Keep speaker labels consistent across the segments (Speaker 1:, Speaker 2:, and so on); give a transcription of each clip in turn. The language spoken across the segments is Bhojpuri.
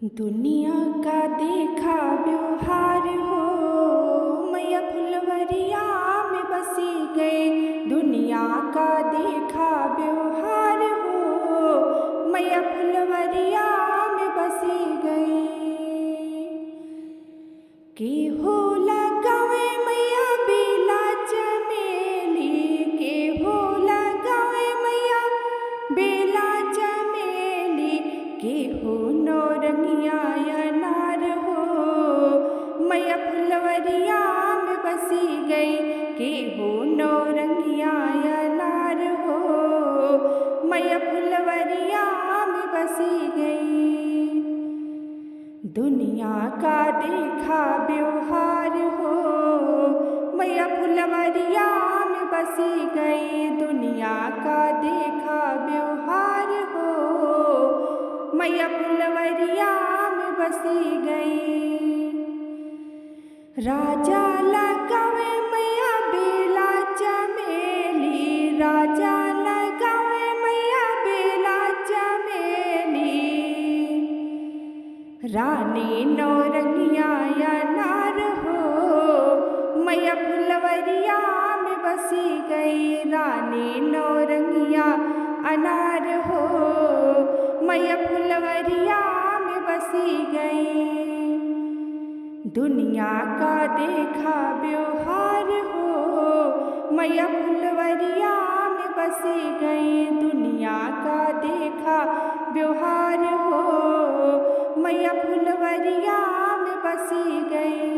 Speaker 1: दुनिया का देखा व्यवहार हो, मैया फुलवरिया में बसी गए। दुनिया का देखा व्यवहार हो, मैया फुलवरिया में बसी गई। केहू लगावे मैया बेला चमेली, केहू लगावे मैया बेला चमेली, केहू नौरंगिया अनार हो, मैया फुलवरिया में बसी गई। केहू नौरंगिया अनार हो, मैया फुलवरिया में बसी गई। दुनिया का देखा व्यवहार हो, मैया फुलवरिया में बसी गई। दुनिया का देखा व्यवहार हो, मैया फुलवरिया में बसी गई। राजा लगावे मैया बेला चमेली, राजा लगावे मैया बेला चमेली, रानी नौरंगिया अनार हो, मैया फुलवरिया में बसी गई। रानी नौरंगिया अनार हो, मैया फुलवरिया में बसी गई। दुनिया का देखा व्यवहार हो, मैया फुलवरिया में बसी गई। दुनिया का देखा व्यवहार हो, मैया फुलवरिया में बसी गई।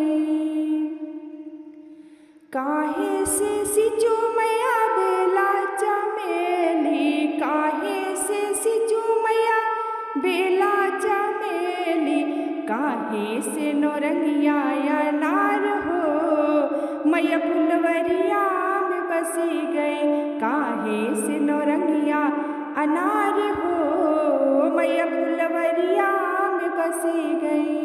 Speaker 1: काहे से सिंचू मैया बेला चमेली, काहे से सिंचू मैया बेला चमेली, काहे से नौरंगिया अनार हो, मैया फुलवरिया में बसी गई। काहे से नौरंगिया अनार हो, मैया फुलवरिया में बसी गई।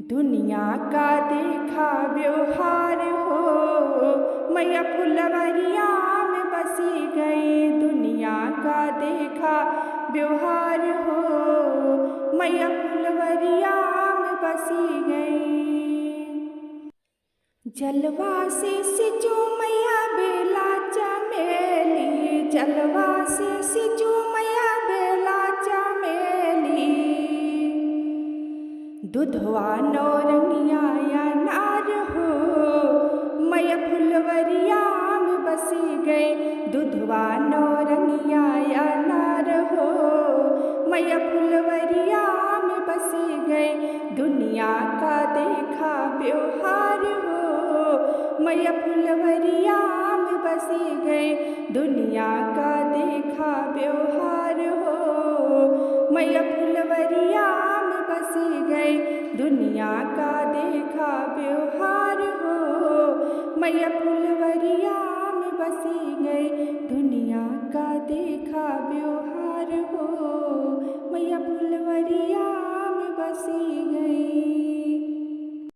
Speaker 1: दुनिया का देखा व्यवहार हो, मैया फुलवरिया में बसी गई। दुनिया का देखा व्यवहार हो, मैया फुलवरिया में बसी गई। जलवा से सिंचू मैया बेला चमेली, जलवा से सिंचू मैया बेला चमेली, दुधवा नौरंगिया अनार हो, मैया फुलवरिया में बसी गई। दुधवा नौरंगिया अनार हो, मैया फुलवरिया में बसी गई। दुनिया का देखा व्यवहार हो, मैया फुलवरिया में बसी गई। दुनिया का देखा व्यवहार हो, मैया फुलवरिया में बसी गई। दुनिया का देखा व्यवहार हो, मैया फुलवरिया में बसी गई। दुनिया का देखा व्यवहार हो, मैया फुलवरिया में बसी गई।